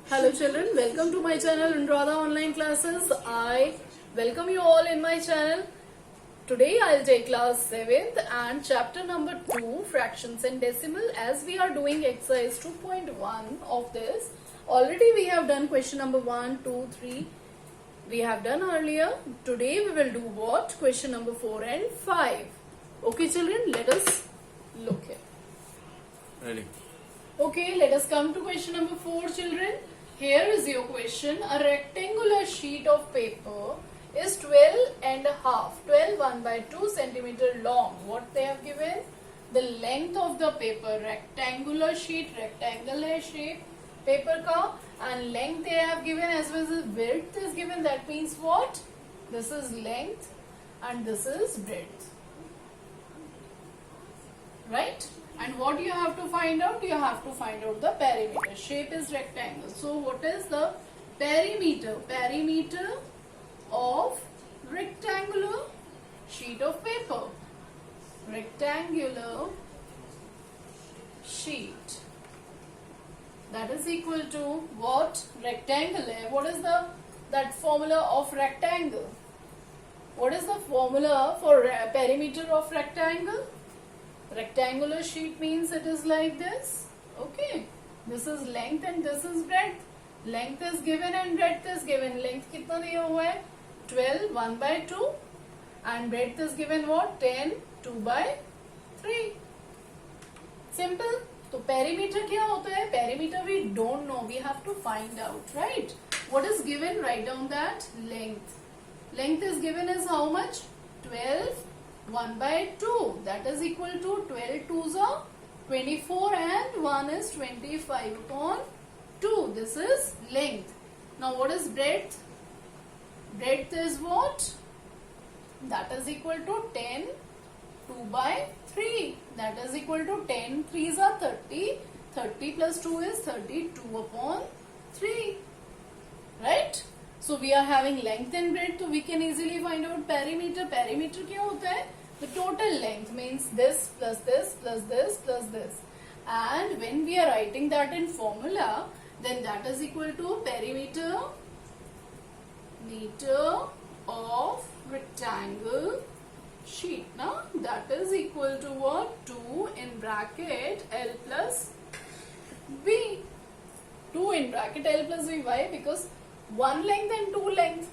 Hello children, welcome to my channel Anuradha Online Classes. I welcome you all in my channel. Today I'll take class 7th and chapter number 2, fractions and decimal, as we are doing exercise 2.1 of this. Already we have done question number 1, 2, 3. We have done earlier. Today we will do what? Question number 4 and 5. Okay children, let us look here. Ready. Okay, let us come to question number 4 children. Here is your question. A rectangular sheet of paper is 12 and a half, 12 1 by 2 centimeter long. What they have given? The length of the paper, rectangular sheet, rectangular shape paper ka, and length they have given as well as width is given. That means what? This is length and this is breadth. Right? And what you have to find out? You have to find out the perimeter. Shape is rectangle. So what is the perimeter? Perimeter of rectangular sheet of paper. Rectangular sheet. That is equal to what? Rectangle. What is that formula of rectangle? What is the formula for perimeter of rectangle? Rectangular sheet means it is like this. Okay. This is length and this is breadth. Length is given and breadth is given. Length कितना दिया हुआ है? 12 1 by 2 and breadth is given what? 10 2 by 3. Simple. तो perimeter क्या होता है? Perimeter we don't know. We have to find out, right? What is given? Write down that length. Length is given as how much? 12 1 by 2, that is equal to 12 2s are 24 and 1 is 25 upon 2. This is length. Now what is breadth? Breadth is what? That is equal to 10 2 by 3. That is equal to 10 3s are 30. 30 plus 2 is 32 upon 3. Right? So we are having length and breadth, so we can easily find out perimeter. Perimeter क्या होता है? The total length means this plus this plus this plus this. And when we are writing that in formula, then that is equal to perimeter meter of rectangle sheet. Now that is equal to what? 2 in bracket L plus B. 2 in bracket L plus B. Why? Because one length and two length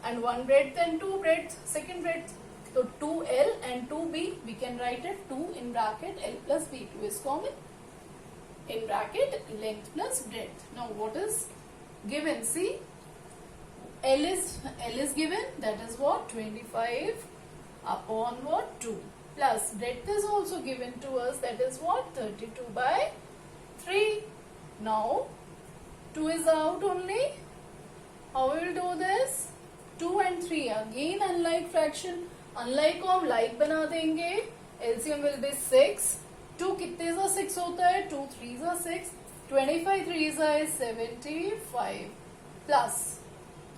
and one breadth and two breadth, second breadth. So 2L and 2B, we can write it 2 in bracket L plus B. 2 is common. In bracket length plus breadth. Now what is given? See, L is given, that is what? 25 upon what? 2. Plus breadth is also given to us, that is what? 32 by 3. Now 2 is out only. How we will do this? 2 and 3 again unlike fraction. Unlike को हम like बना देंगे. LCM will be 6. 2 कितने सा 6 होता है? 2 3 सा 6. 25 3 सा is 75 plus,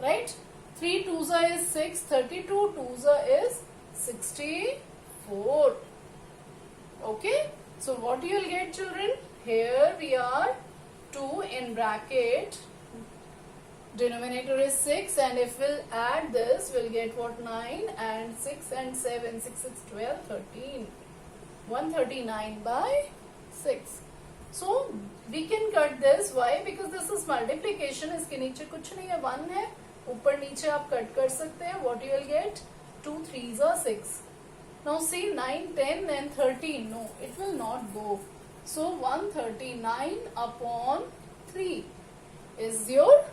right? 3 2 सा is 6. 32 2 सा is 64. Okay. So what you will get, children? Here we are 2 in bracket. Denominator is 6 and if we'll add this, we'll get what? 9 and 6 and 7, 6, 6, 12, 13. 139 by 6. So, we can cut this. Why? Because this is multiplication. इसके नीचे कुछ नहीं है, 1 है. ऊपर नीचे आप cut कर सकते हैं. What you will get? 2 3s are 6. Now see 9, 10 and 13. No, it will not go. So, 139 upon 3 is your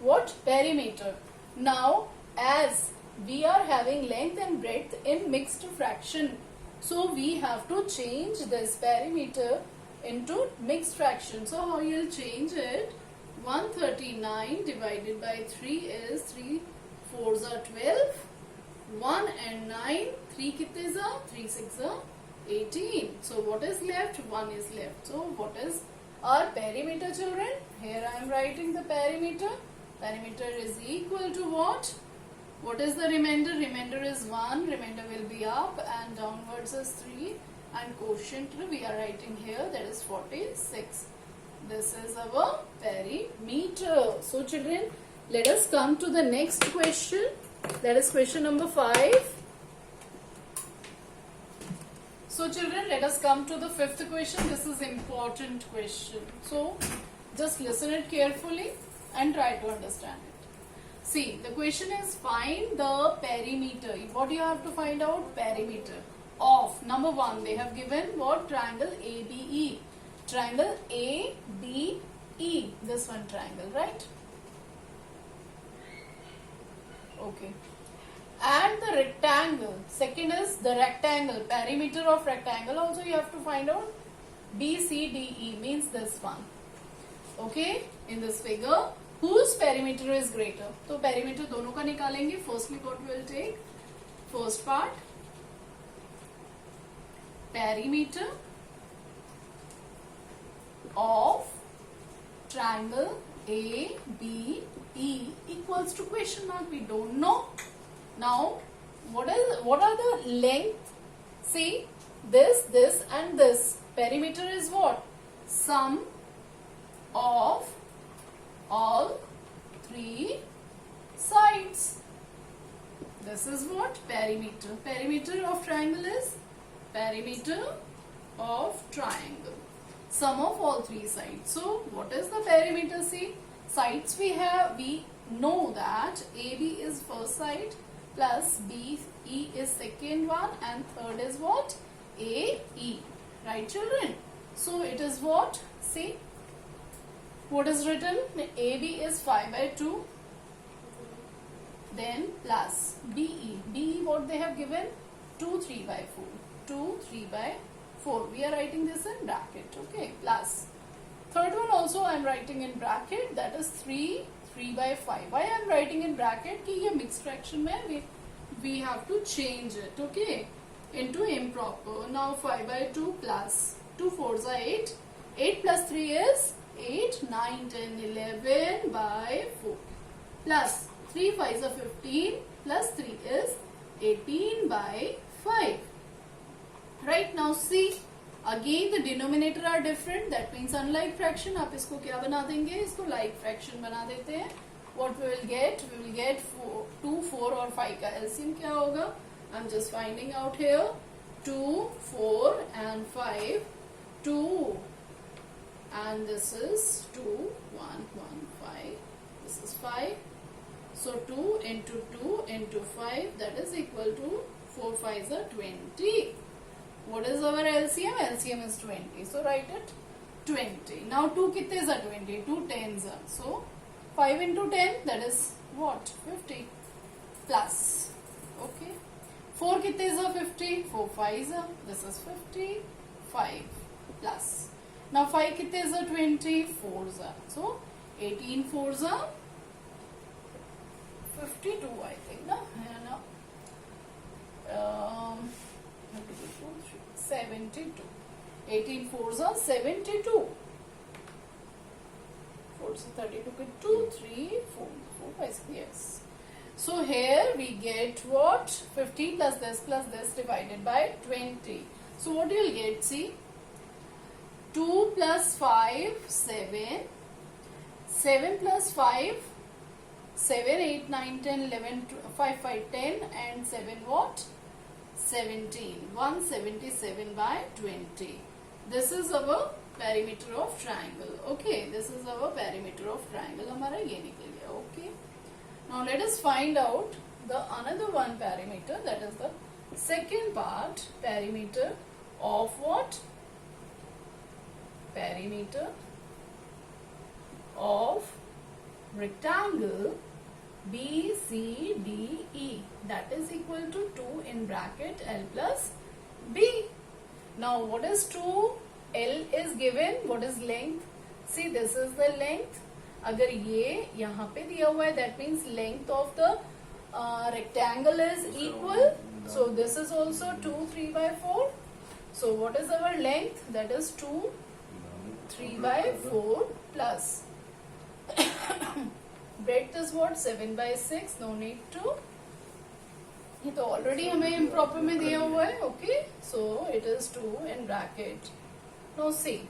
what? Perimeter. Now as we are having length and breadth in mixed fraction, so we have to change this perimeter into mixed fraction. So how you will change it? 139 divided by 3 is 3 4s are 12. 1 and 9. 3 कितने सा? 3 6 are 18. So what is left? 1 is left. So what is our perimeter, children? Here I am writing the perimeter. Perimeter is equal to what? What is the remainder? Remainder is 1. Remainder will be up and downwards is 3. And quotient we are writing here, that is 46. This is our perimeter. So children, let us come to the next question. That is question number 5. So children, let us come to the 5th question. This is important question. So just listen it carefully and try to understand it. See, the question is find the perimeter. What do you have to find out? Perimeter of, number 1, they have given what? Triangle ABE. Triangle ABE. This one triangle, right? Okay. And the rectangle. Second is the rectangle. Perimeter of rectangle. Also you have to find out BCDE, means this one. Okay. In this figure, whose perimeter is greater? So perimeter दोनों का निकालेंगे. Firstly, what we will take? First part. Perimeter of triangle ABE equals to question mark. We don't know. Now, what are the length? See, this and this. Perimeter is what? Sum of all 3 sides. This is what? Perimeter. Perimeter of triangle is perimeter of triangle. Sum of all 3 sides. So, what is the perimeter? See, sides we have, we know that AB is first side plus BE is second one and third is what? AE. Right children? So, it is what? See, what is written? AB is 5 by 2. Then plus BE. BE what they have given? 2 3 by 4. 2 3 by 4. We are writing this in bracket. Okay. Plus. Third one also I am writing in bracket. That is 3 3 by 5. Why I am writing in bracket? कि ये mixed fraction में we have to change it. Okay. Into improper. Now 5 by 2 plus 2 4s are 8. 8 plus 3 is 8, 9, 10, 11 by 4. Plus 3 5s are 15 plus 3 is 18 by 5. Right, now see, again the denominator are different. That means unlike fraction. आप इसको क्या बना देंगे? इसको like fraction बना देते हैं. What we will get? We will get 2, 4 और 5 का LCM क्या होगा? I'm just finding out here. 2, 4 and 5. 2 and this is 2, 1, 1, 5. This is 5. So 2 into 2 into 5, that is equal to 4 5s are 20. What is our LCM? LCM is 20. So write it 20. Now 2 kitnes are 20? 2 10s are. So 5 into 10, that is what? 50 plus. Okay. 4 kitnes are 50? 4 5s are. This is 55 plus. Now 5 kitnes are 20? 4s are. So 18 4s are 52, I think. No? 72. 18 4s are 72. 4s are 32. 2, 3, 4, 5, yes. So here we get what? 50 plus this divided by 20. So what you will get? See, 2 plus 5, 7. 7 plus 5, 7, 8, 9, 10, 11, 5, 5, 10 and 7 what? 17. 177 by 20. This is our perimeter of triangle. Okay, this is our perimeter of triangle. हमारा ये निकल गया. Okay. Now let us find out the another one perimeter, that is the second part, perimeter of what? Perimeter of rectangle BCDE, that is equal to 2 in bracket L plus B. Now what is 2? L is given. What is length? See, this is the length. अगर ये यहाँ पे दिया हुआ है, that means length of the rectangle is equal. So this is also 2 3 by 4. So what is our length? That is 2 3 by 4 plus breadth is what? 7 by 6. No need to. ये तो already हमें improper में दिया हुआ है. Okay. So it is 2 in bracket. Now see.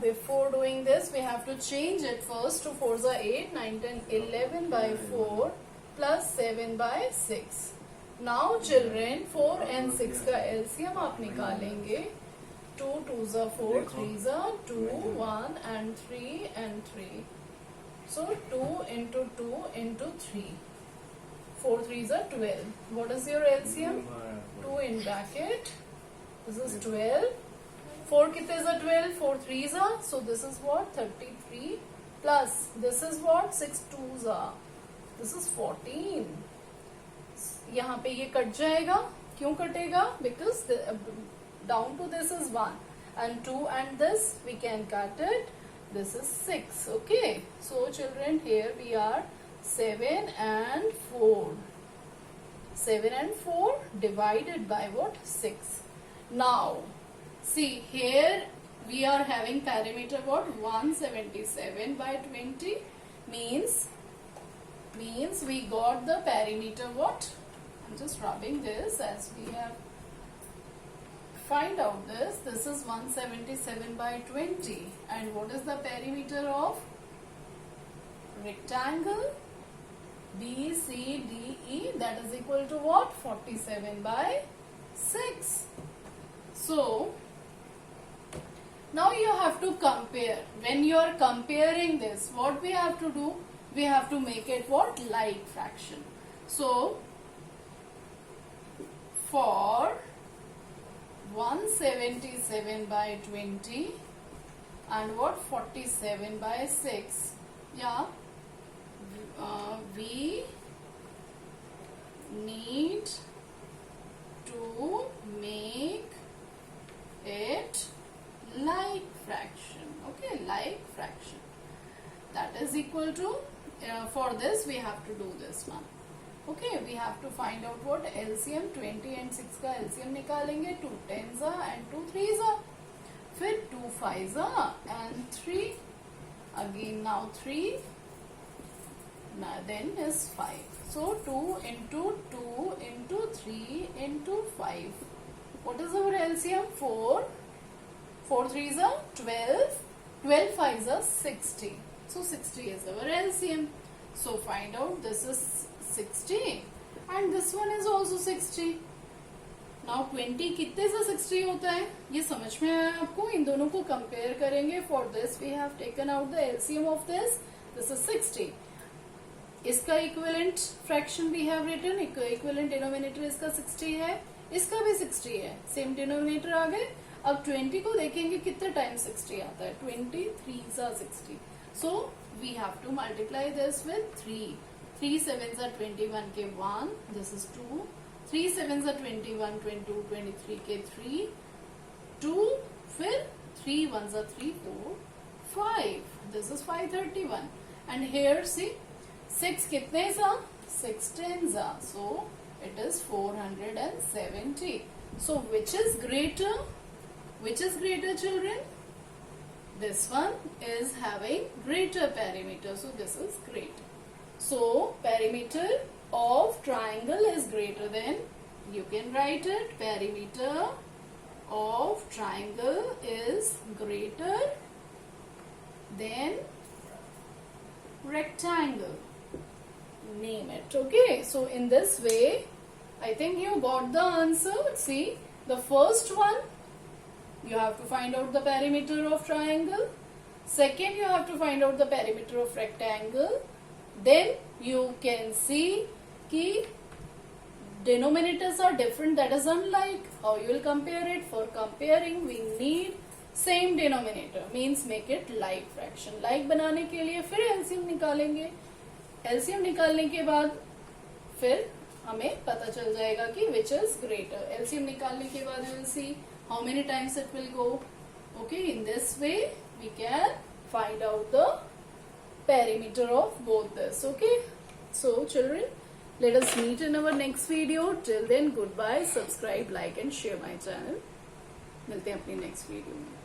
Before doing this, we have to change it first. 2 4s are 8, 9, 10, 11 by 4 plus 7 by 6. Now children, 4 and 6 का LCM आप निकालेंगे. 2 2s are 4, 3s are 2, 1 and 3 and 3. So 2 into 2 into 3. 4 3s are 12. What is your LCM? 2 in bracket. This is 12. 4 कितने are 12? 4 3s are. So this is what? 33 plus this is what? 6 2s are. This is 14. यहाँ पे ये cut जाएगा. क्यों कटेगा? Because down to this is 1 and 2 and this we can cut it. This is 6. Okay. So children, here we are 7 and 4. 7 and 4 divided by what? 6. Now see, here we are having perimeter what? 177 by 20 means we got the perimeter what? I'm just rubbing this as we have find out this. This is 177 by 20 and what is the perimeter of rectangle BCDE? That is equal to what? 47 by 6. So now you have to compare. When you are comparing this, what we have to do? We have to make it what? Like fraction. So for 177 by 20 and what? 47 by 6. Yeah. We need to make it like fraction. Okay, like fraction. That is equal to, for this we have to do this one. Okay, we have to find out what? LCM. 20 and 6 का LCM निकालेंगे. 2 10s and 2 3s. फिर 2 5s and 3. Again now 3. Now then is 5. So 2 into 2 into 3 into 5. What is our LCM? 4. 4 3s are 12. 12 5s are 60. So 60 is our LCM. So find out this is 60 and this one is also 60. Now 20 कितने से 60 होता है? ये समझ में आया आपको? इन दोनों को compare करेंगे. For this we have taken out the LCM of this. This is 60. इसका equivalent fraction we have written. Equivalent denominator इसका 60 है. इसका भी 60 है. Same denominator आ गए. अब 20 को देखेंगे कितने times 60 आता है. 23s are 60. So we have to multiply this with 3. 3 7s are 21 के 1. This is 2. 3 7s are 21, 22, 23 के 3. 2. फिर 3 1s are 3, 4, 5. This is 531. And here see 6 कितने सा? 6 10s are. So it is 470. So which is greater? Which is greater, children? This one is having greater perimeter. So this is greater. So perimeter of triangle is greater than, you can write it, perimeter of triangle is greater than rectangle. Name it. Okay. So in this way, I think you got the answer. See, the first one, you have to find out the perimeter of triangle. Second, you have to find out the perimeter of rectangle. Then you can see कि denominators are different. That is unlike. How you will compare it? For comparing, we need same denominator. Means make it like fraction. Like बनाने के लिए फिर LCM निकालेंगे. LCM निकालने के बाद फिर हमें पता चल जाएगा कि which is greater. LCM निकालने के बाद we will see how many times it will go. Okay, in this way we can find out the perimeter of both this. Okay, so children, let us meet in our next video. Till then, goodbye. Subscribe, like and share my channel. मिलते हैं अपनी next video में.